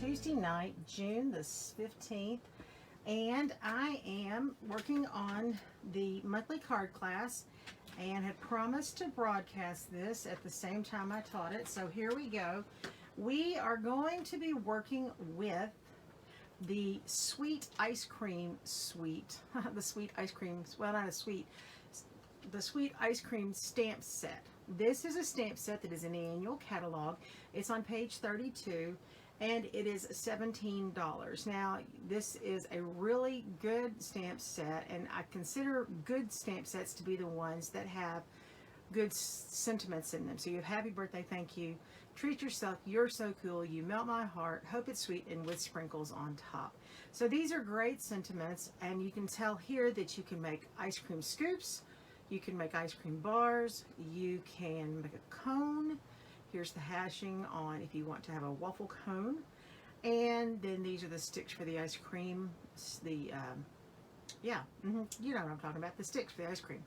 Tuesday night, June the 15th, and I am working on the monthly card class and had promised to broadcast this at the same time I taught it. So here we go. We are going to be working with the sweet ice cream suite. The sweet ice cream, well, not a sweet, the sweet ice cream stamp set. This is a stamp set that is in the annual catalog. It's on page 32 and it is $17. Now, this is a really good stamp set, and I consider good stamp sets to be the ones that have good sentiments in them. So you have happy birthday, thank you, treat yourself, you're so cool, you melt my heart, hope it's sweet, and with sprinkles on top. So these are great sentiments, and you can tell here that you can make ice cream scoops, you can make ice cream bars, you can make a cone. Here's the hashing on if you want to have a waffle cone. And then these are the sticks for the ice cream. You know what I'm talking about, the sticks for the ice cream.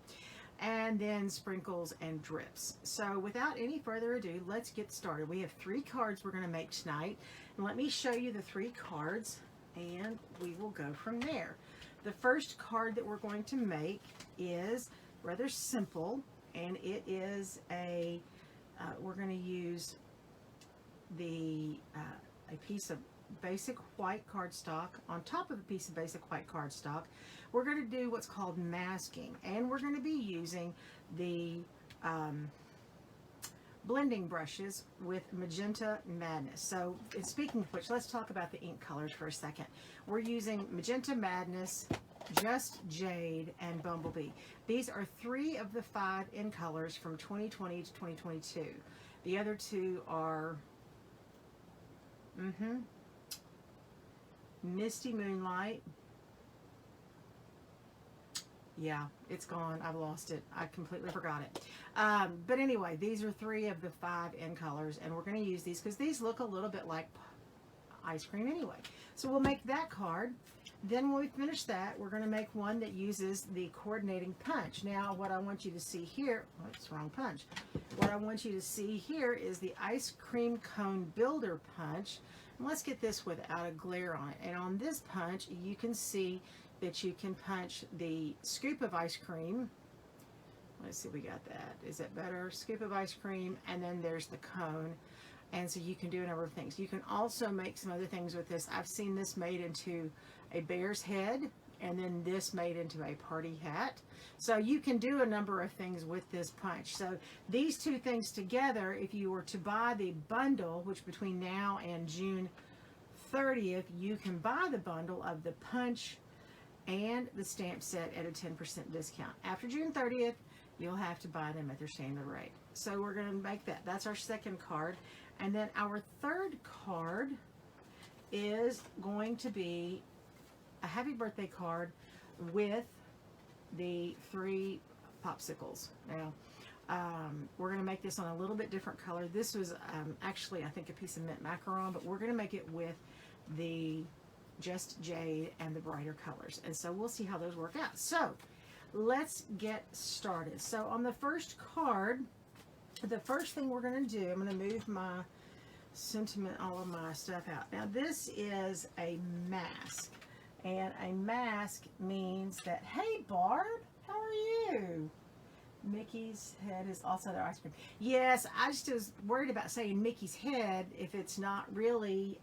And then sprinkles and drips. So without any further ado, let's get started. We have 3 cards we're going to make tonight. And let me show you the 3 cards and we will go from there. The first card that we're going to make is rather simple, and it is a we're going to use a piece of basic white cardstock on top of a piece of basic white cardstock. We're going to do what's called masking, and we're going to be using the blending brushes with Magenta Madness. So, speaking of which, let's talk about the ink colors for a second. We're using Magenta Madness, Just Jade, and Bumblebee. These are 3 of the 5 in colors from 2020 to 2022. The other 2 are Misty Moonlight. Yeah, it's gone. I've lost it. I completely forgot it. But anyway, these are 3 of the 5 in colors, and we're going to use these because these look a little bit like ice cream anyway. So we'll make that card. Then when we finish that, we're going to make one that uses the coordinating punch. Now, what I want you to see here, oops, wrong punch. What I want you to see here is the ice cream cone builder punch. And let's get this without a glare on it. And on this punch, you can see that you can punch the scoop of ice cream. Let's see, we got that. Is that better? Scoop of ice cream, and then there's the cone. And so you can do a number of things. You can also make some other things with this. I've seen this made into a bear's head, and then this made into a party hat. So you can do a number of things with this punch. So these 2 things together, if you were to buy the bundle, which between now and June 30th, you can buy the bundle of the punch and the stamp set at a 10% discount. After June 30th, you'll have to buy them at their standard rate. So we're going to make that. That's our second card. And then our third card is going to be a happy birthday card with the 3 popsicles. Now, we're going to make this on a little bit different color. This was actually, I think, a piece of mint macaron, but we're going to make it with the Just Jade and the brighter colors. And so we'll see how those work out. So let's get started. So on the first card, the first thing we're going to do, I'm going to move my sentiment, all of my stuff out. Now this is a mask, and a mask means that, hey Barb, how are you? Mickey's head is also their ice cream. Yes, I just was worried about saying Mickey's head if it's not really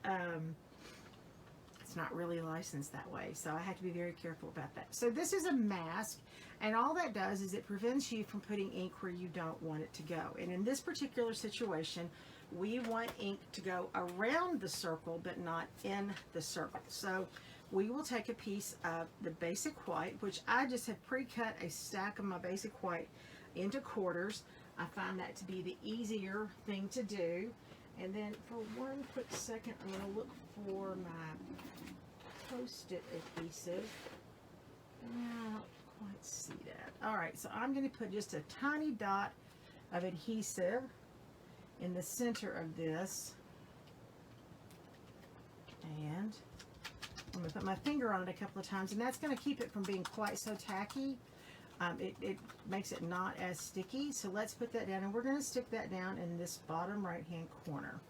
licensed that way, so I have to be very careful about that. So this is a mask, and all that does is it prevents you from putting ink where you don't want it to go. And in this particular situation, we want ink to go around the circle but not in the circle. So we will take a piece of the basic white, which I just have pre-cut a stack of my basic white into quarters. I find that to be the easier thing to do. And then for one quick second, I'm going to look for my Post-it adhesive. I don't quite see that. All right, so I'm going to put just a tiny dot of adhesive in the center of this, and I'm going to put my finger on it a couple of times, and that's going to keep it from being quite so tacky. It makes it not as sticky. So let's put that down, and we're going to stick that down in this bottom right hand corner.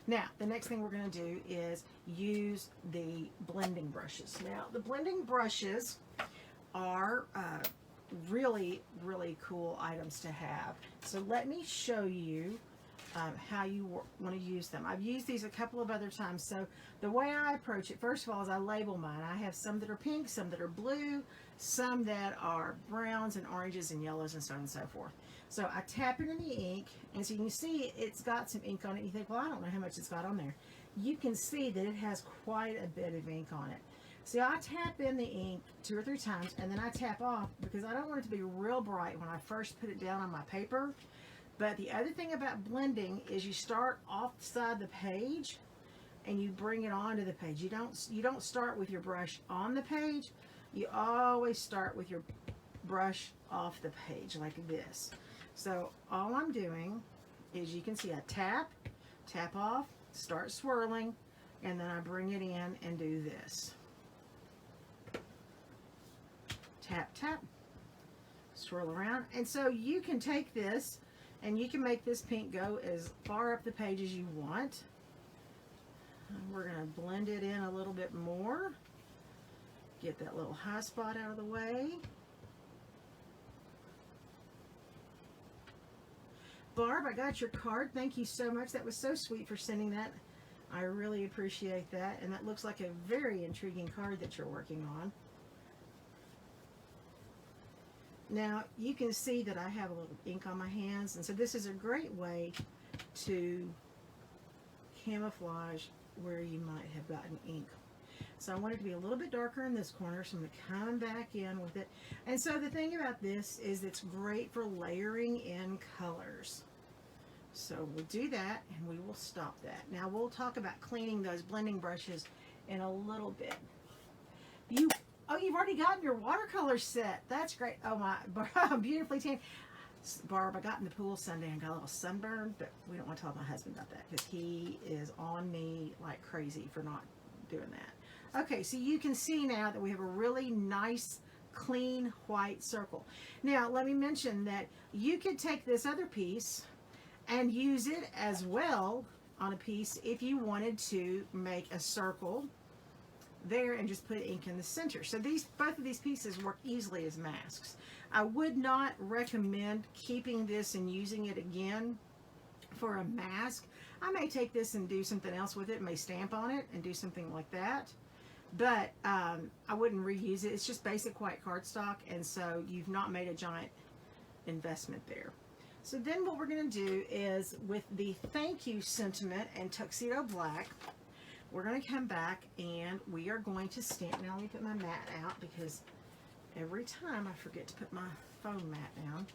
Now, the next thing we're going to do is use the blending brushes. Now, the blending brushes are really, really cool items to have. So let me show you how you want to use them. I've used these a couple of other times. So the way I approach it, first of all, is I label mine. I have some that are pink, some that are blue, some that are browns and oranges and yellows and so on and so forth. So I tap it in the ink, and so you can see it's got some ink on it. You think, well, I don't know how much it's got on there. You can see that it has quite a bit of ink on it. So I tap in the ink 2 or 3 times, and then I tap off because I don't want it to be real bright when I first put it down on my paper. But the other thing about blending is you start off the side of the page and you bring it onto the page. You don't start with your brush on the page. You always start with your brush off the page like this. So all I'm doing is, you can see, I tap off, start swirling, and then I bring it in and do this. Tap, tap, swirl around. And so you can take this and you can make this pink go as far up the page as you want. And we're going to blend it in a little bit more. Get that little high spot out of the way. Barb, I got your card. Thank you so much. That was so sweet for sending that. I really appreciate that. And that looks like a very intriguing card that you're working on. Now, you can see that I have a little ink on my hands, and so this is a great way to camouflage where you might have gotten ink. So I want it to be a little bit darker in this corner, so I'm going to come back in with it. And so the thing about this is it's great for layering in colors. So we'll do that, and we will stop that. Now we'll talk about cleaning those blending brushes in a little bit. Oh, you've already gotten your watercolor set. That's great. Oh my, beautifully tan. Barb, I got in the pool Sunday and got a little sunburn, but we don't want to tell my husband about that because he is on me like crazy for not doing that. Okay, so you can see now that we have a really nice, clean white circle. Now, let me mention that you could take this other piece and use it as well on a piece if you wanted to make a circle there and just put ink in the center. So both of these pieces work easily as masks. I would not recommend keeping this and using it again for a mask. I may take this and do something else with it, may stamp on it and do something like that, but I wouldn't reuse it. It's just basic white cardstock, and so you've not made a giant investment there. So then what we're going to do is, with the thank you sentiment and tuxedo black, we're going to come back and we are going to stamp. Now let me put my mat out because every time I forget to put my foam mat down.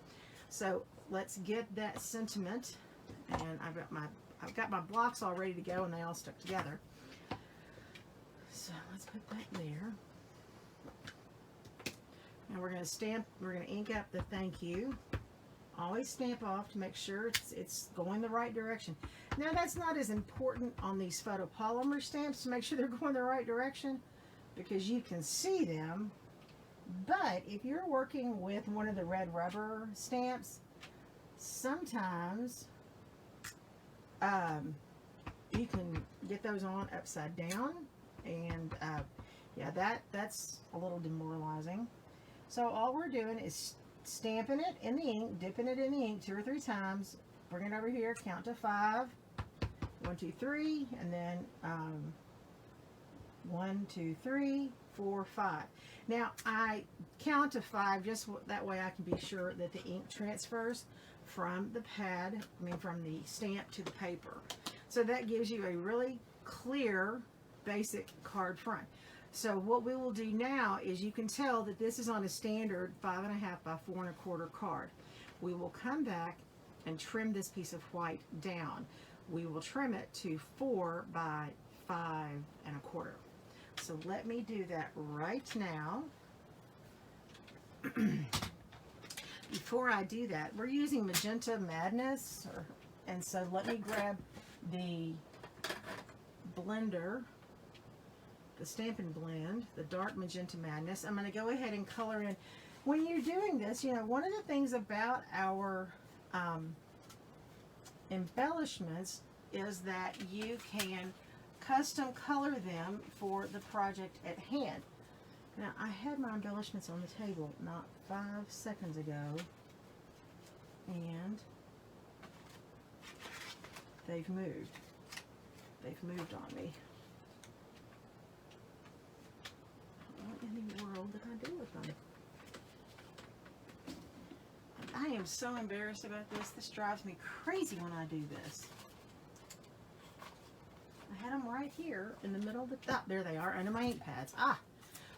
So let's get that sentiment, and I've got my blocks all ready to go and they all stuck together. So let's put that there. Now we're going to stamp, we're going to ink up the thank you. Always stamp off to make sure it's going the right direction. Now that's not as important on these photopolymer stamps to make sure they're going the right direction because you can see them. But if you're working with one of the red rubber stamps, sometimes you can get those on upside down, and yeah, that's a little demoralizing. So all we're doing is stamping it in the ink, dipping it in the ink 2 or 3 times, bring it over here, count to 5, 1, 2, 3, and then 1, 2, 3, 4, 5. Now I count to 5 just that way I can be sure that the ink transfers from the pad, from the stamp to the paper. So that gives you a really clear basic card front. So what we will do now is, you can tell that this is on a standard 5.5 by 4 1/4 card. We will come back and trim this piece of white down. We will trim it to 4 by 5 1/4. So let me do that right now. Before I do that, we're using Magenta Madness, and so let me grab the blender, the Stampin' Blend, the dark Magenta Madness. I'm going to go ahead and color in. When you're doing this, one of the things about our embellishments is that you can custom color them for the project at hand. Now, I had my embellishments on the table not 5 seconds ago, and they've moved. They've moved on me. What in the world did I do with them? I am so embarrassed about this. This drives me crazy when I do this. I had them right here in the middle of the, there they are, under my ink pads.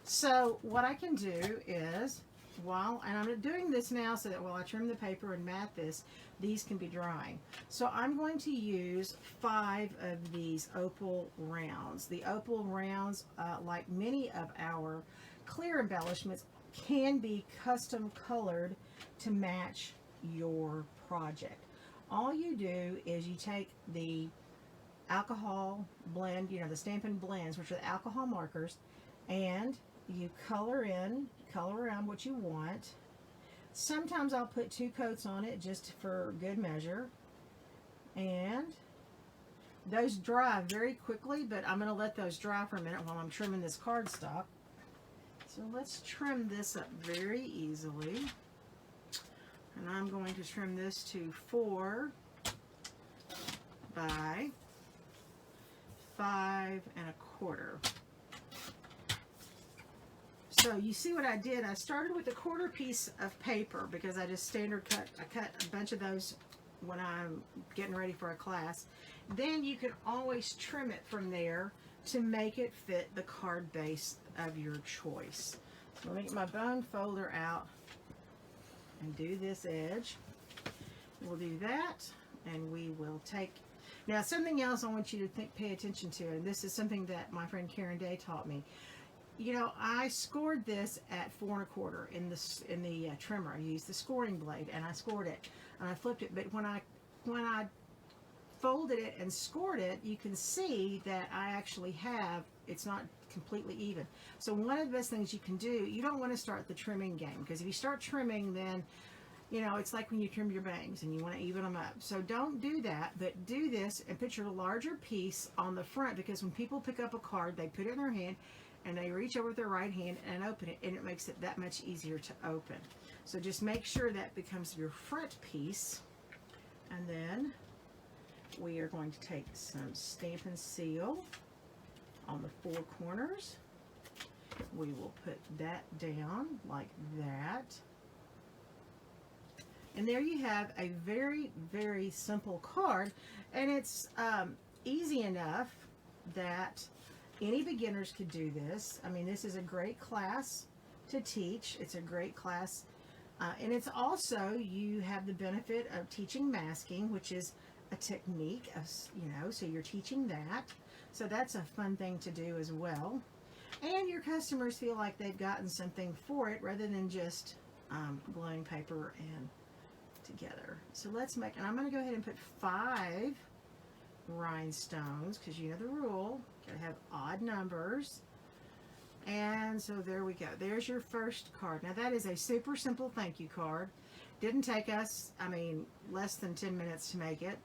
So what I can do is, and I'm doing this now so that while I trim the paper and mat this, these can be drying. So I'm going to use 5 of these opal rounds. The opal rounds, like many of our clear embellishments, can be custom colored to match your project. All you do is you take the alcohol blend, the Stampin' Blends, which are the alcohol markers, and you color around what you want. Sometimes I'll put 2 coats on it just for good measure, and those dry very quickly, but I'm going to let those dry for a minute while I'm trimming this cardstock. So let's trim this up very easily, and I'm going to trim this to 4 by 5 1/4. So you see what I did? I started with a 1/4 piece of paper because I just standard cut. I cut a bunch of those when I'm getting ready for a class. Then you can always trim it from there to make it fit the card base of your choice. So let me get my bone folder out and do this edge. We'll do that, and we will take. Now, something else I want you to pay attention to, and this is something that my friend Karen Day taught me. I scored this at 4 1/4 in the trimmer. I used the scoring blade, and I scored it, and I flipped it. But when I folded it and scored it, you can see that I actually it's not completely even. So one of the best things you can do, you don't want to start the trimming game, because if you start trimming, then it's like when you trim your bangs and you want to even them up. So don't do that, but do this and put your larger piece on the front, because when people pick up a card, they put it in their hand and they reach over with their right hand and open it, and it makes it that much easier to open. So just make sure that becomes your front piece. And then we are going to take some Stampin' Seal on the 4 corners. We will put that down like that. And there you have a very, very simple card, and it's easy enough that any beginners could do this. I mean, this is a great class to teach. It's a great class, and it's also, you have the benefit of teaching masking, which is a technique of, so you're teaching that. So that's a fun thing to do as well. And your customers feel like they've gotten something for it rather than just gluing paper and together. So let's make, and I'm going to go ahead and put 5 rhinestones, because you know the rule, got to have odd numbers. And so there we go. There's your first card. Now that is a super simple thank you card. Didn't take us, less than 10 minutes to make it.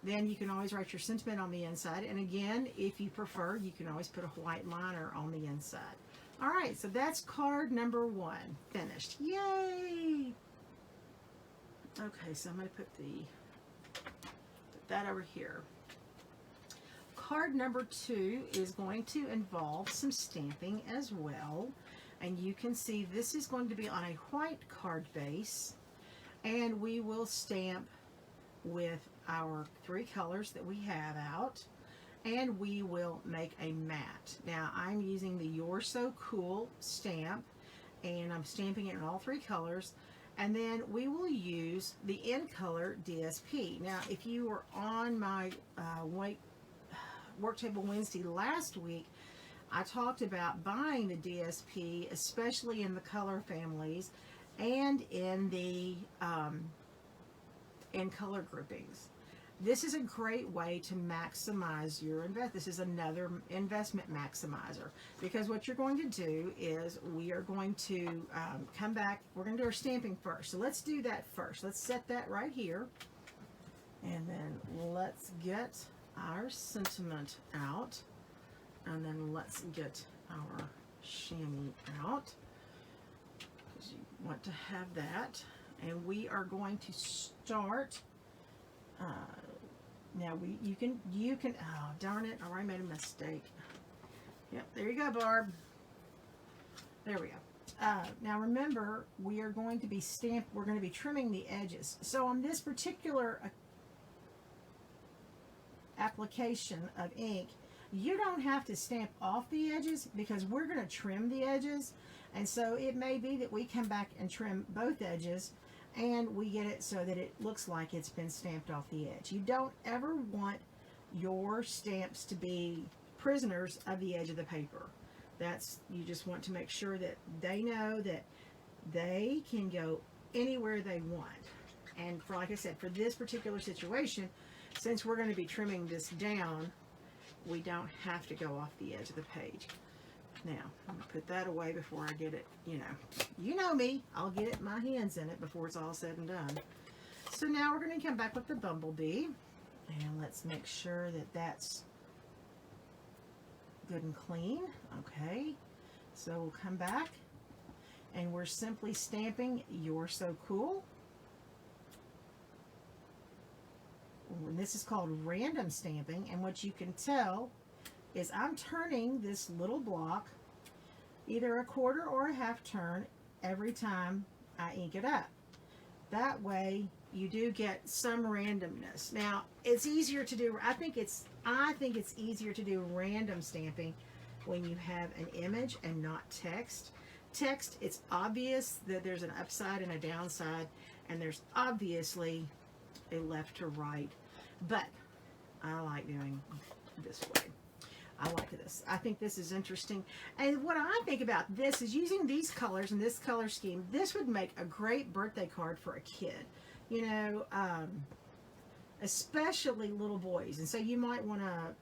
Then you can always write your sentiment on the inside. And again, if you prefer, you can always put a white liner on the inside. All right, so that's card number 1 finished. Yay! Okay, so I'm going to put that over here. Card number 2 is going to involve some stamping as well. And you can see this is going to be on a white card base. And we will stamp with our 3 colors that we have out. And we will make a mat. Now, I'm using the You're So Cool stamp. And I'm stamping it in all 3 colors. And then we will use the In-Color DSP. Now, if you were on my Work Table Wednesday last week, I talked about buying the DSP, especially in the color families and in the In-Color groupings. This is a great way to maximize your investment. This is another investment maximizer, because what you're going to do is we are going to come back. We're going to do our stamping first. So let's do that first. Let's set that right here. And then let's get our sentiment out. And then let's get our chamois out, because you want to have that. And we are going to start. Now you can. Oh darn it! I already made a mistake. Yep, there you go, Barb. There we go. Now remember, we are going to be we're going to be trimming the edges. So on this particular application of ink, you don't have to stamp off the edges because we're going to trim the edges. And so it may be that we come back and trim both edges and we get it so that it looks like it's been stamped off the edge. You don't ever want your stamps to be prisoners of the edge of the paper. You just want to make sure that they know that they can go anywhere they want. And for, like I said, for this particular situation, since we're going to be trimming this down, we don't have to go off the edge of the page. Now, I'm going to put that away before I get it, you know me, I'll get my hands in it before it's all said and done. So now we're going to come back with the bumblebee, and let's make sure that that's good and clean. Okay, so we'll come back and we're simply stamping "You're So Cool." And this is called random stamping, and what you can tell is I'm turning this little block either a quarter or a half turn every time I ink it up. That way you do get some randomness. Now it's easier to do, I think it's easier to do random stamping when you have an image and not text. Text, it's obvious that there's an upside and a downside, and there's obviously a left to right, but I like doing this way. I like this. I think this is interesting. And what I think about this is using these colors and this color scheme, this would make a great birthday card for a kid, especially little boys. And so you might want to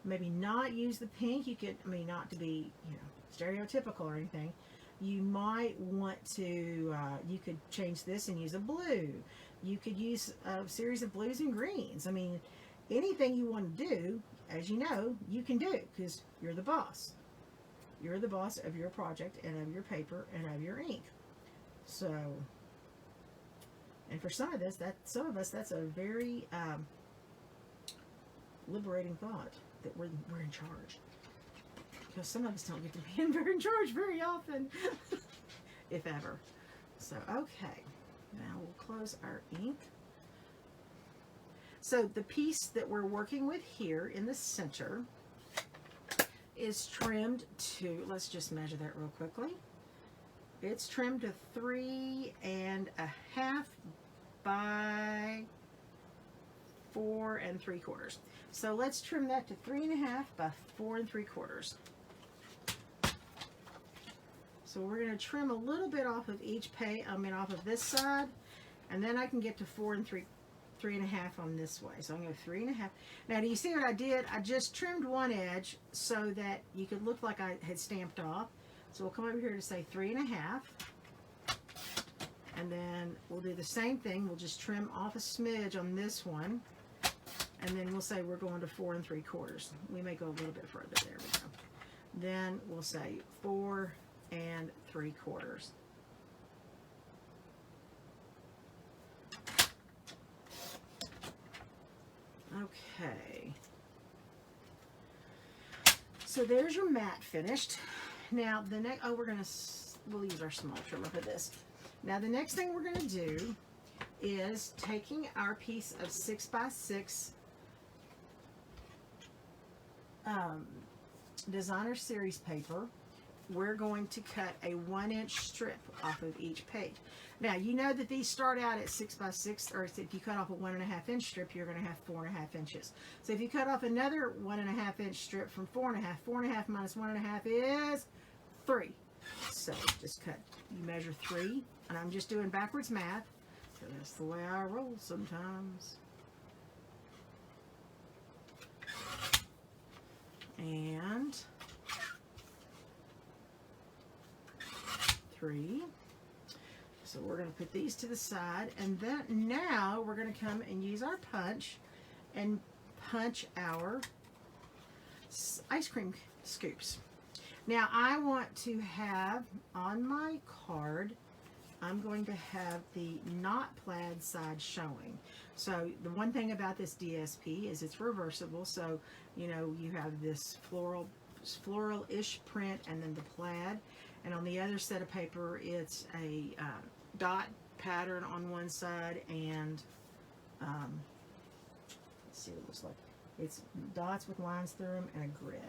maybe not use the pink. You could, not to be, stereotypical or anything. You might want to, you could change this and use a blue. You could use a series of blues and greens. Anything you want to do, as you know, you can do, because you're the boss. You're the boss of your project and of your paper and of your ink. So, and for some of us, that's a very liberating thought, that we're in charge. Because some of us don't get to be in charge very often, if ever. So, okay. Now we'll close our ink. So the piece that we're working with here in the center is trimmed to, let's just measure that real quickly. It's trimmed to 3.5 by 4 3/4. So let's trim that to 3.5 by 4 3/4. So we're going to trim a little bit off of each off of this side, and then I can get to 4 3.5 on this way. So I'm going to go 3.5. Now, do you see what I did? I just trimmed one edge so that you could look like I had stamped off. So we'll come over here to say 3.5. And then we'll do the same thing. We'll just trim off a smidge on this one. And then we'll say we're going to 4 3/4. We may go a little bit further. There we go. Then we'll say 4 3/4. Okay, so there's your matte finished. Now the next, we'll use our small trimmer for this. Now the next thing we're going to do is taking our piece of 6x6 designer series paper. We're going to cut a 1-inch strip off of each page. Now, you know that these start out at 6x6, or if you cut off a 1.5 inch strip, you're going to have 4.5 inches. So if you cut off another 1.5 inch strip from 4.5, 4.5 minus 1.5 is 3. So just cut, you measure 3, and I'm just doing backwards math, so that's the way I roll sometimes. And 3. So we're going to put these to the side, and then now we're going to come and use our punch and punch our ice cream scoops. Now I want to have on my card, I'm going to have the not plaid side showing. So the one thing about this DSP is it's reversible. So, you know, you have this floral-ish print and then the plaid. And on the other set of paper, it's a dot pattern on one side and, let's see what it looks like. It's dots with lines through them and a grid.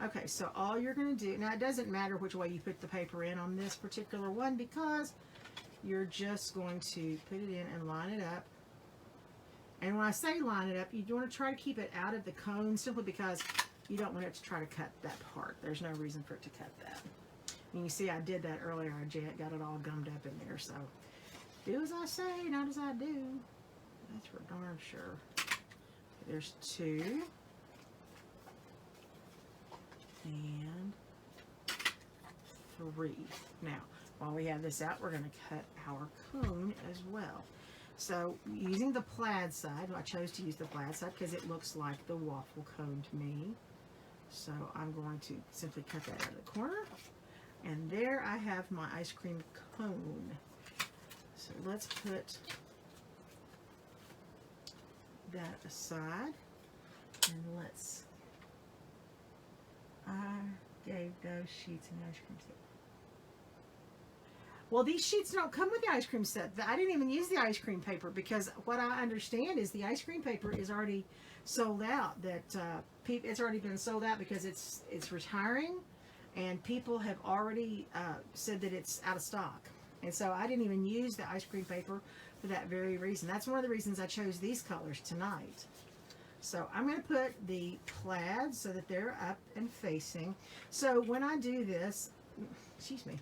Okay, so all you're going to do, now it doesn't matter which way you put the paper in on this particular one because you're just going to put it in and line it up. And when I say line it up, you want to try to keep it out of the cone simply because you don't want it to try to cut that part. There's no reason for it to cut that. And you see I did that earlier. I got it all gummed up in there. So do as I say, not as I do. That's for darn sure. There's 2. And 3. Now, while we have this out, we're going to cut our cone as well. So, using the plaid side, I chose to use the plaid side because it looks like the waffle cone to me. So, I'm going to simply cut that out of the corner. And there I have my ice cream cone. So, let's put that aside. And let's... I gave those sheets an ice cream set. Well, these sheets don't come with the ice cream set. I didn't even use the ice cream paper because what I understand is the ice cream paper is already sold out. That it's already been sold out because it's retiring, and people have already said that it's out of stock. And so I didn't even use the ice cream paper for that very reason. That's one of the reasons I chose these colors tonight. So I'm going to put the plaid so that they're up and facing. So when I do this, excuse me,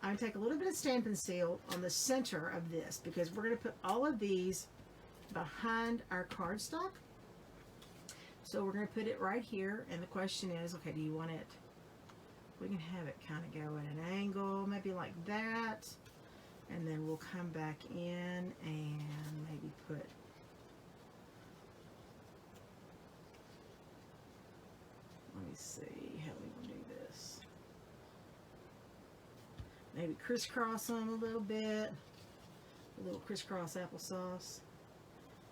I'm going to take a little bit of Stampin' Seal on the center of this because we're going to put all of these behind our cardstock. So we're going to put it right here, and the question is, okay, do you want it, we can have it kind of go at an angle, maybe like that, and then we'll come back in and maybe put let me see how we want to do this. Maybe crisscross them a little bit. A little crisscross applesauce.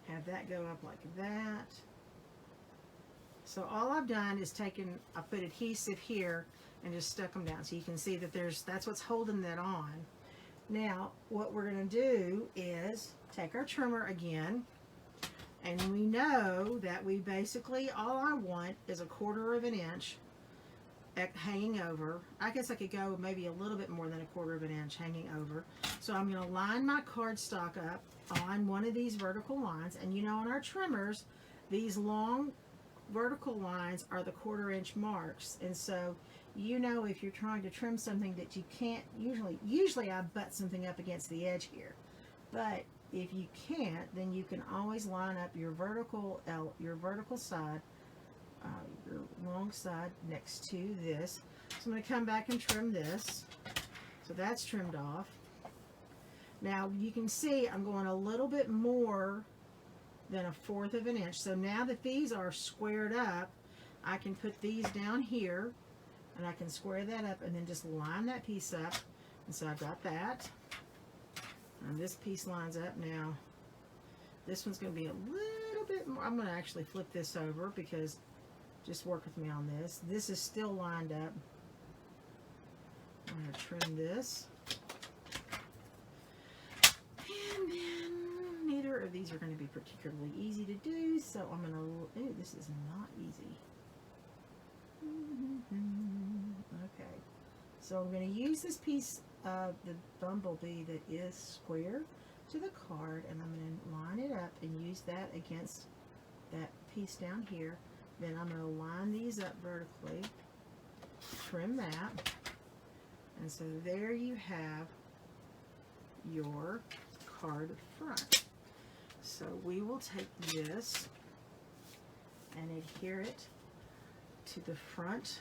Have that go up like that. So all I've done is I put adhesive here and just stuck them down. So you can see that that's what's holding that on. Now, what we're going to do is take our trimmer again. And we know that we basically, all I want is 1/4 of an inch hanging over. I guess I could go maybe a little bit more than 1/4 of an inch hanging over. So I'm going to line my cardstock up on one of these vertical lines. And you know, on our trimmers, these long vertical lines are the 1/4 inch marks. And so, you know, if you're trying to trim something that you can't, usually I butt something up against the edge here. But if you can't, then you can always line up your vertical side, your long side next to this. So I'm going to come back and trim this. So that's trimmed off. Now you can see I'm going a little bit more than 1/4 of an inch. So now that these are squared up, I can put these down here and I can square that up and then just line that piece up. And so I've got that. And this piece lines up now. This one's going to be a little bit more. I'm going to actually flip this over because just work with me on this. This is still lined up. I'm going to trim this. And then neither of these are going to be particularly easy to do. So I'm going to, ooh, this is not easy. Okay. So I'm going to use this piece of the bumblebee that is square to the card, and I'm going to line it up and use that against that piece down here. Then I'm going to line these up vertically, trim that, and so there you have your card front. So we will take this and adhere it to the front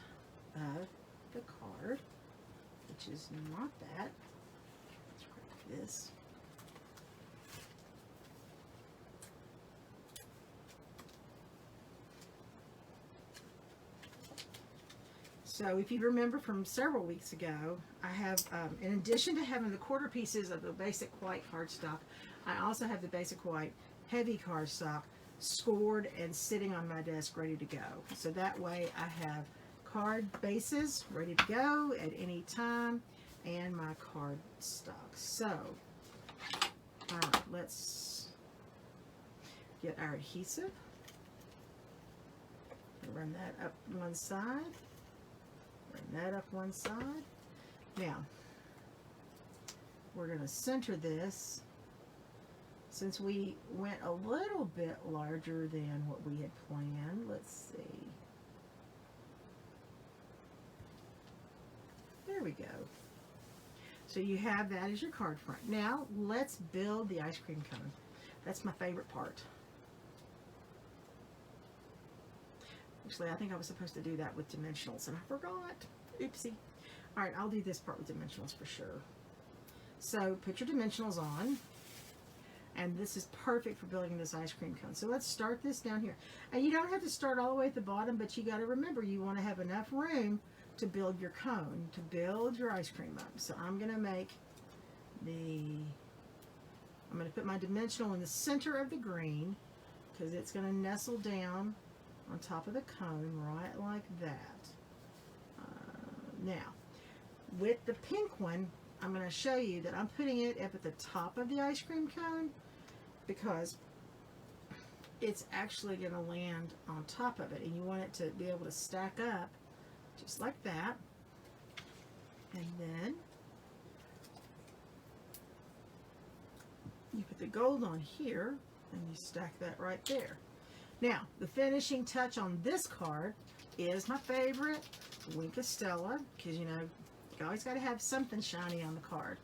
of the card, which is not that. Let's grab So if you remember from several weeks ago, I have, in addition to having the quarter pieces of the basic white cardstock, I also have the basic white heavy cardstock scored and sitting on my desk ready to go. So that way I have card bases ready to go at any time and my cardstock. So, all right, let's get our adhesive. Run that up one side. Run that up one side. Now, we're going to center this. Since we went a little bit larger than what we had planned, let's see. There we go. So you have that as your card front. Now, let's build the ice cream cone. That's my favorite part. Actually, I think I was supposed to do that with dimensionals, and I forgot. Oopsie. All right, I'll do this part with dimensionals for sure. So put your dimensionals on, and this is perfect for building this ice cream cone. So let's start this down here. And you don't have to start all the way at the bottom, but you got to remember you want to have enough room to build your cone, to build your ice cream up. So I'm going to make I'm going to put my dimensional in the center of the green because it's going to nestle down on top of the cone right like that. Now, with the pink one, I'm going to show you that I'm putting it up at the top of the ice cream cone because it's actually going to land on top of it, and you want it to be able to stack up just like that. And then you put the gold on here and you stack that right there. Now, the finishing touch on this card is my favorite, Stella, because you know, you always got to have something shiny on the card.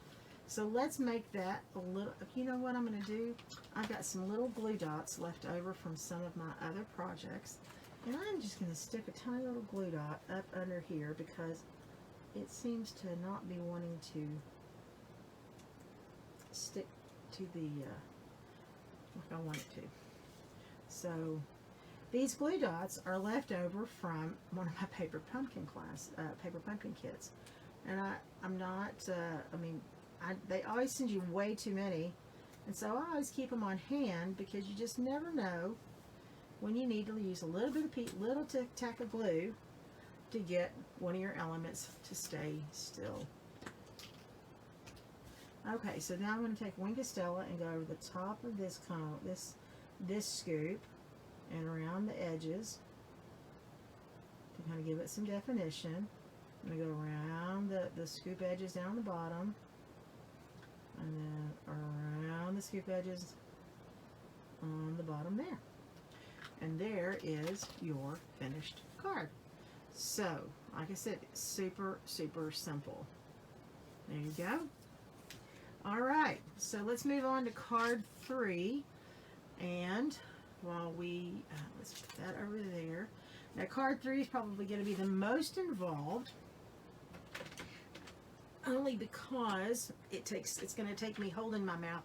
So let's make that a little, you know what I'm going to do? I've got some little glue dots left over from some of my other projects, and I'm just going to stick a tiny little glue dot up under here because it seems to not be wanting to stick to the, like I want it to. So these glue dots are left over from one of my paper pumpkin kits. And I'm not, they always send you way too many. And so I always keep them on hand because you just never know when you need to use a little bit of little tack of glue to get one of your elements to stay still. Okay, so now I'm going to take Stella and go over the top of this cone, this scoop, and around the edges to kind of give it some definition. I'm going to go around the scoop edges down the bottom, and then around the scoop edges on the bottom there. And there is your finished card. So, like I said, super, super simple. There you go. All right, so let's move on to card 3. And while let's put that over there. Now, card 3 is probably going to be the most involved, only because it's going to take me holding my mouth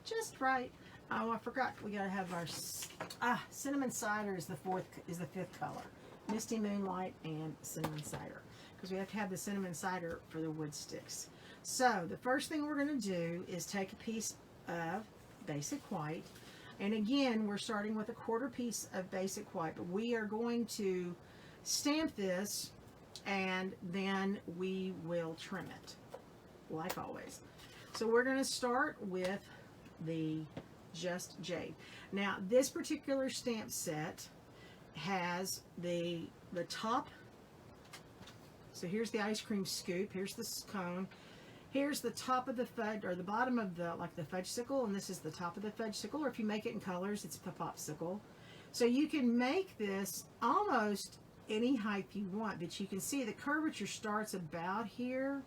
just right. Oh, I forgot. We got to have our cinnamon cider is the fifth color. Misty Moonlight and cinnamon cider, because we have to have the cinnamon cider for the wood sticks. So the first thing we're going to do is take a piece of basic white, and again we're starting with a quarter piece of basic white, but we are going to stamp this and then we will trim it like always. So we're going to start with the Just Jade. Now this particular stamp set has the top. So here's the ice cream scoop, here's the cone, here's the top of the fudge, or the bottom of the fudgesicle, and this is the top of the fudgesicle, or if you make it in colors, it's the popsicle. So you can make this almost any height you want, but you can see the curvature starts about here.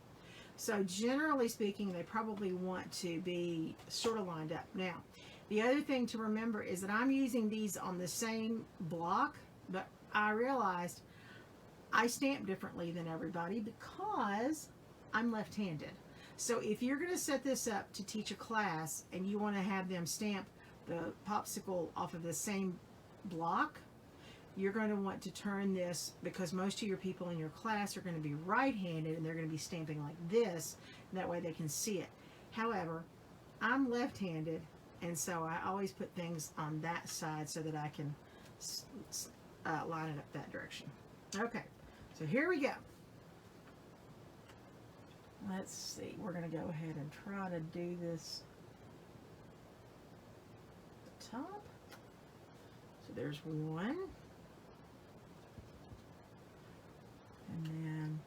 So generally speaking, they probably want to be sort of lined up. Now, the other thing to remember is that I'm using these on the same block, but I realized I stamp differently than everybody because I'm left-handed. So if you're going to set this up to teach a class and you want to have them stamp the popsicle off of the same block, you're going to want to turn this, because most of your people in your class are going to be right-handed and they're going to be stamping like this, and that way they can see it. However, I'm left-handed, and so I always put things on that side so that I can line it up that direction. Okay, so here we go. Let's see, we're going to go ahead and try to do this at the top. So there's one. And then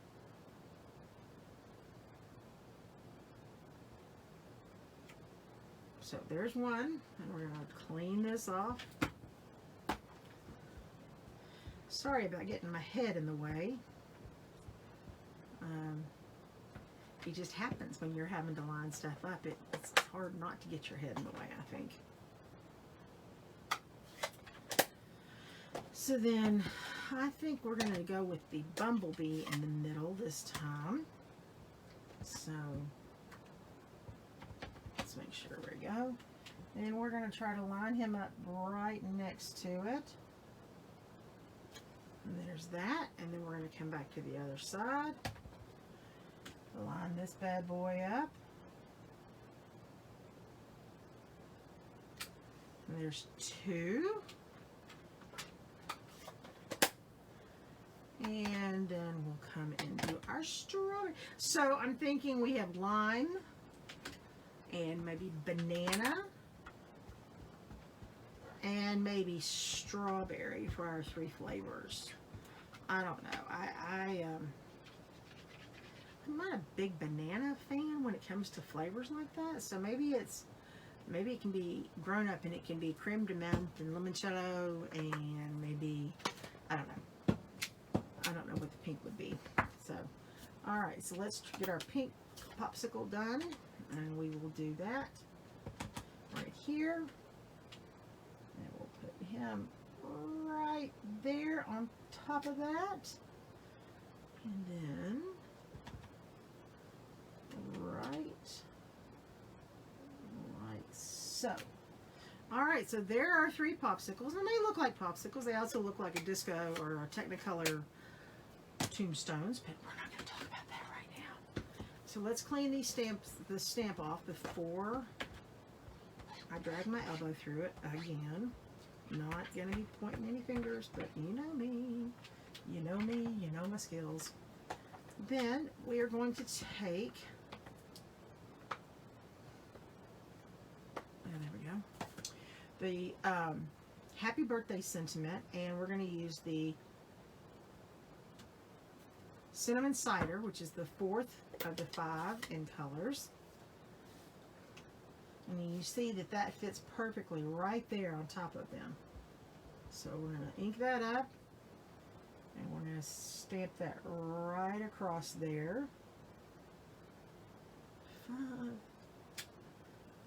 so there's one, and we're going to clean this off. Sorry about getting my head in the way. It just happens when you're having to line stuff up. It's hard not to get your head in the way, I think. So then I think we're going to go with the bumblebee in the middle this time. So let's make sure we go. And we're going to try to line him up right next to it. And there's that. And then we're going to come back to the other side. Line this bad boy up. And there's two. And then we'll come and do our strawberry. So I'm thinking we have lime and maybe banana and maybe strawberry for our three flavors. I don't know. I'm not a big banana fan when it comes to flavors like that. So maybe it can be grown up and it can be creme de menthe and limoncello and maybe, I don't know. I don't know what the pink would be. So, all right, so let's get our pink popsicle done, and we will do that right here. And we'll put him right there on top of that. And then right so. All right, so there are three popsicles, and they look like popsicles. They also look like a disco or a Technicolor tombstones, but we're not going to talk about that right now. So let's clean these the stamp off before I drag my elbow through it again. Not going to be pointing any fingers, but you know me, you know my skills. Then we are going to take, there we go, the Happy Birthday sentiment, and we're going to use the cinnamon cider, which is the fourth of the 5 in colors. And you see that that fits perfectly right there on top of them. So we're going to ink that up, and we're going to stamp that right across there. 5.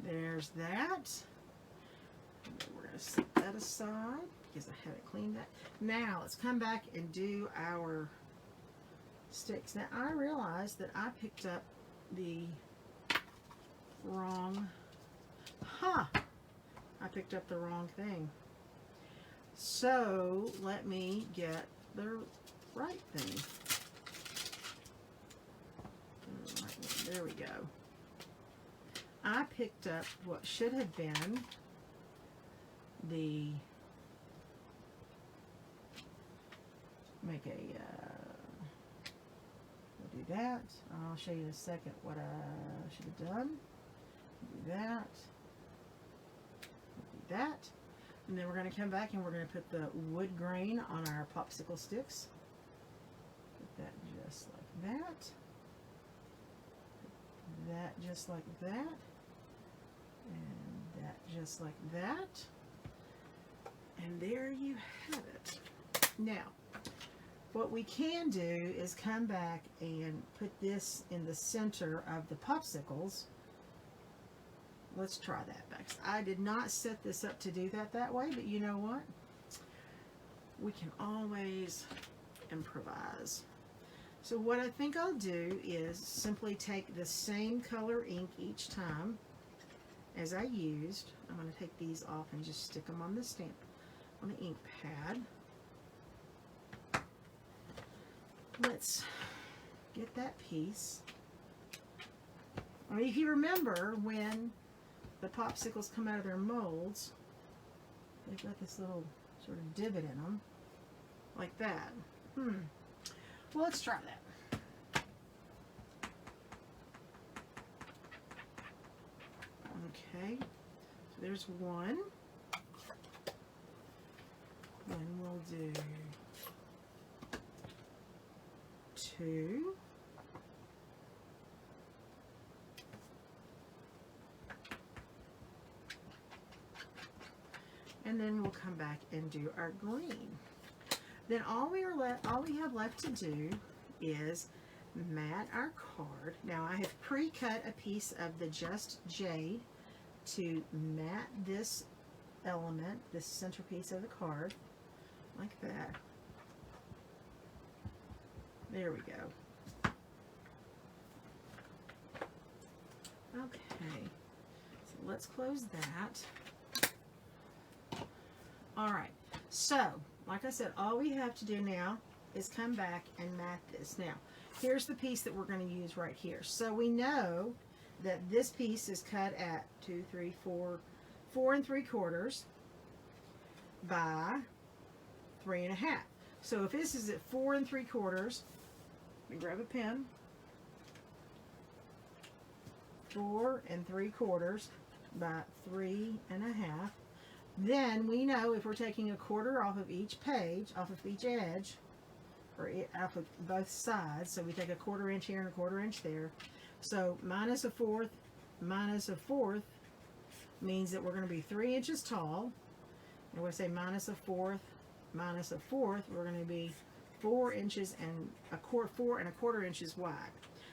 There's that. And then we're going to set that aside because I haven't cleaned that. Now let's come back and do our sticks. Now I realized that I picked up the wrong, I picked up the wrong thing. So let me get the right thing. There we go. I picked up what should have been the, make a, we'll do that. I'll show you in a second what I should have done. Do that. Do that. And then we're going to come back and we're going to put the wood grain on our popsicle sticks. Put that just like that. Put that just like that. And that just like that. And there you have it. Now, what we can do is come back and put this in the center of the popsicles. Let's try that back. I did not set this up to do that way, but you know what? We can always improvise. So what I think I'll do is simply take the same color ink each time as I used. I'm going to take these off and just stick them on the stamp, on the ink pad. let's get that piece. I mean, if you remember when the popsicles come out of their molds, they've got this little sort of divot in them, like that. Well, let's try that. Okay, so there's one. Then we'll do two. And then we'll come back and do our green. Then all we have left to do is mat our card. Now I have pre-cut a piece of the Just Jade to mat this element, this centerpiece of the card, like that. There we go. Okay, so let's close that. All right, so like I said, all we have to do now is come back and mat this. Now, here's the piece that we're going to use right here. So we know that this piece is cut at 4 3/4 by 3 1/2. So if this is at 4 3/4, let me grab a pen. 4 3/4 by 3 1/2. Then we know if we're taking a quarter off of each page, off of each edge, or off of both sides, so we take a 1/4 inch here and a 1/4 inch there. So minus a fourth means that we're going to be 3 inches tall. And we say minus a fourth, we're going to be 4 inches and 4 1/4 inches wide.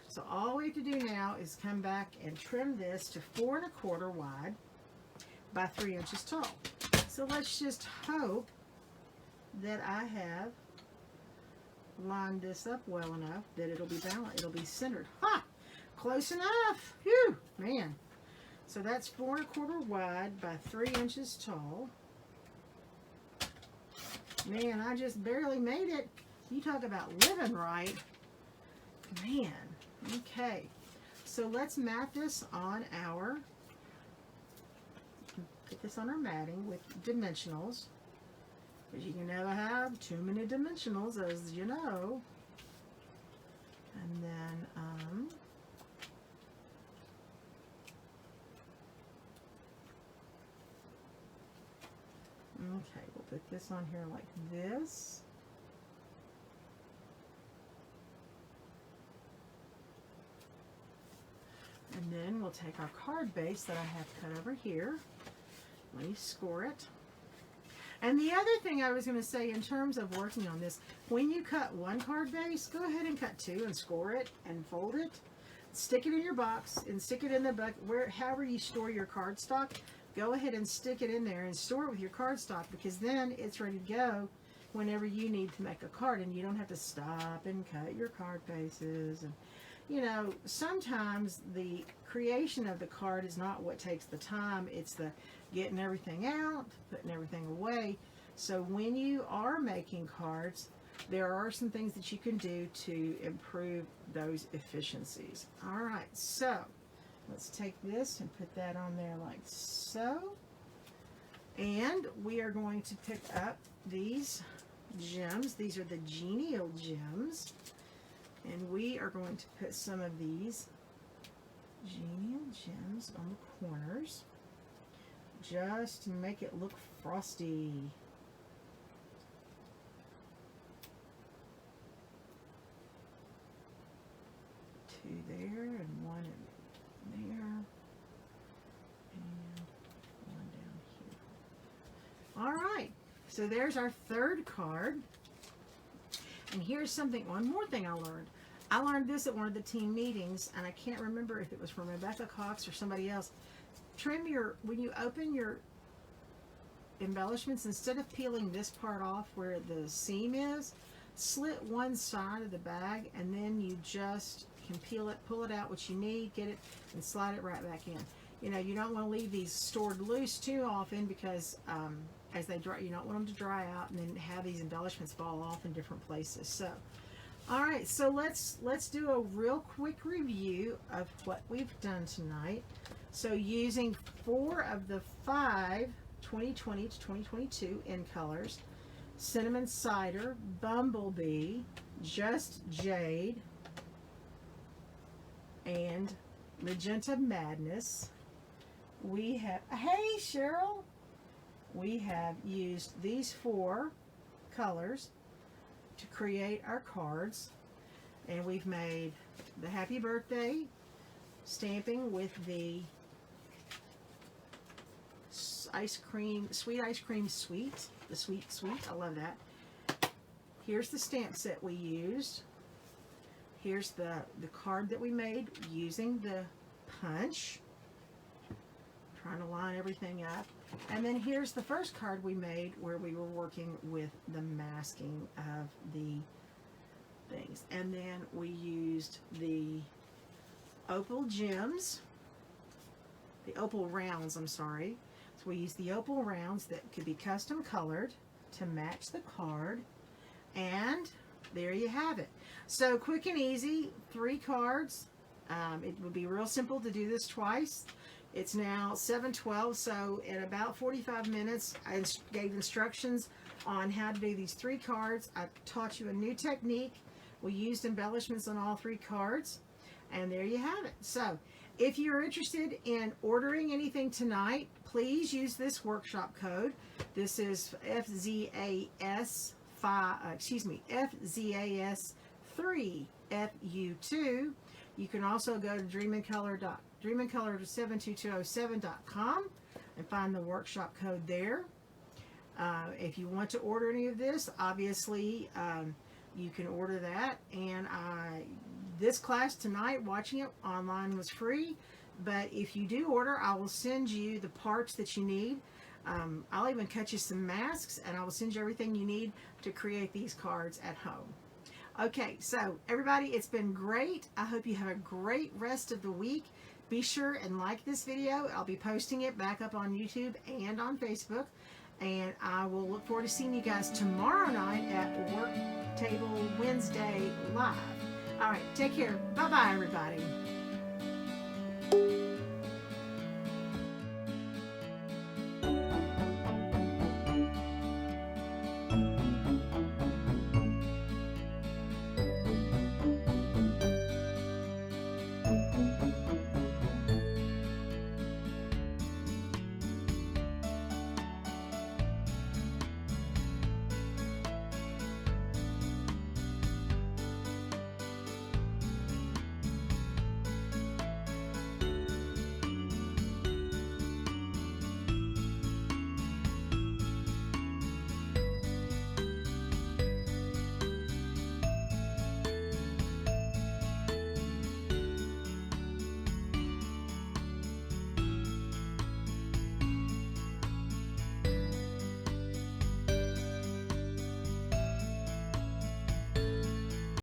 So all we have to do now is come back and trim this to 4 1/4 wide by 3 inches tall. So let's just hope that I have lined this up well enough that it'll be balanced, it'll be centered. Ha! Close enough! Phew! Man. So that's 4 1/4 wide by 3 inches tall. Man, I just barely made it. You talk about living right. Man. Okay. So let's mat this on our, put this on our matting with dimensionals. Because you can never have too many dimensionals, as you know. And then, okay, we'll put this on here like this. And then we'll take our card base that I have cut over here. Let me score it. And the other thing I was going to say in terms of working on this, when you cut one card base, go ahead and cut two and score it and fold it. Stick it in your box and stick it in the bucket, however you store your cardstock. Go ahead and stick it in there and store it with your cardstock, because then it's ready to go whenever you need to make a card, and you don't have to stop and cut your card bases. And you know, sometimes the creation of the card is not what takes the time, it's the getting everything out, putting everything away. So when you are making cards, there are some things that you can do to improve those efficiencies. All right, so let's take this and put that on there like so. And we are going to pick up these gems. These are the genial gems. And we are going to put some of these genial gems on the corners, just to make it look frosty. Two there, and one in there, and one down here. All right, so there's our third card. And here's something, one more thing I learned. I learned this at one of the team meetings, and I can't remember if it was from Rebecca Cox or somebody else. Trim your, when you open your embellishments, instead of peeling this part off where the seam is, slit one side of the bag, and then you just can peel it, pull it out what you need, get it, and slide it right back in. You know, you don't want to leave these stored loose too often, because as they dry, you don't want them to dry out and then have these embellishments fall off in different places. So All right, so let's do a real quick review of what we've done tonight. So using 4 of the 5 2020 to 2022 in colors: Cinnamon Cider, Bumblebee, Just Jade, and Magenta Madness. We have, hey Cheryl, we have used these 4 colors to create our cards, and we've made the happy birthday stamping with the ice cream, sweet ice cream sweet, the sweet, I love that. Here's the stamp set we used. Here's the card that we made using the punch, trying to line everything up. And then here's the first card we made where we were working with the masking of the things. And then we used the opal gems, the opal rounds, I'm sorry. So we used the opal rounds that could be custom colored to match the card. And there you have it. So quick and easy, 3 cards. It would be real simple to do this twice. It's now 7:12, so in about 45 minutes, I gave instructions on how to do these 3 cards. I taught you a new technique. We used embellishments on all 3 cards, and there you have it. So if you're interested in ordering anything tonight, please use this workshop code. This is FZAS3FU2. You can also go to dreamandcolor72207.com and find the workshop code there. If you want to order any of this, obviously you can order that. And this class tonight, watching it online, was free. But if you do order, I will send you the parts that you need. I'll even cut you some masks, and I will send you everything you need to create these cards at home. Okay, so everybody, it's been great. I hope you have a great rest of the week. Be sure and like this video. I'll be posting it back up on YouTube and on Facebook. And I will look forward to seeing you guys tomorrow night at Work Table Wednesday Live. All right, take care. Bye-bye, everybody.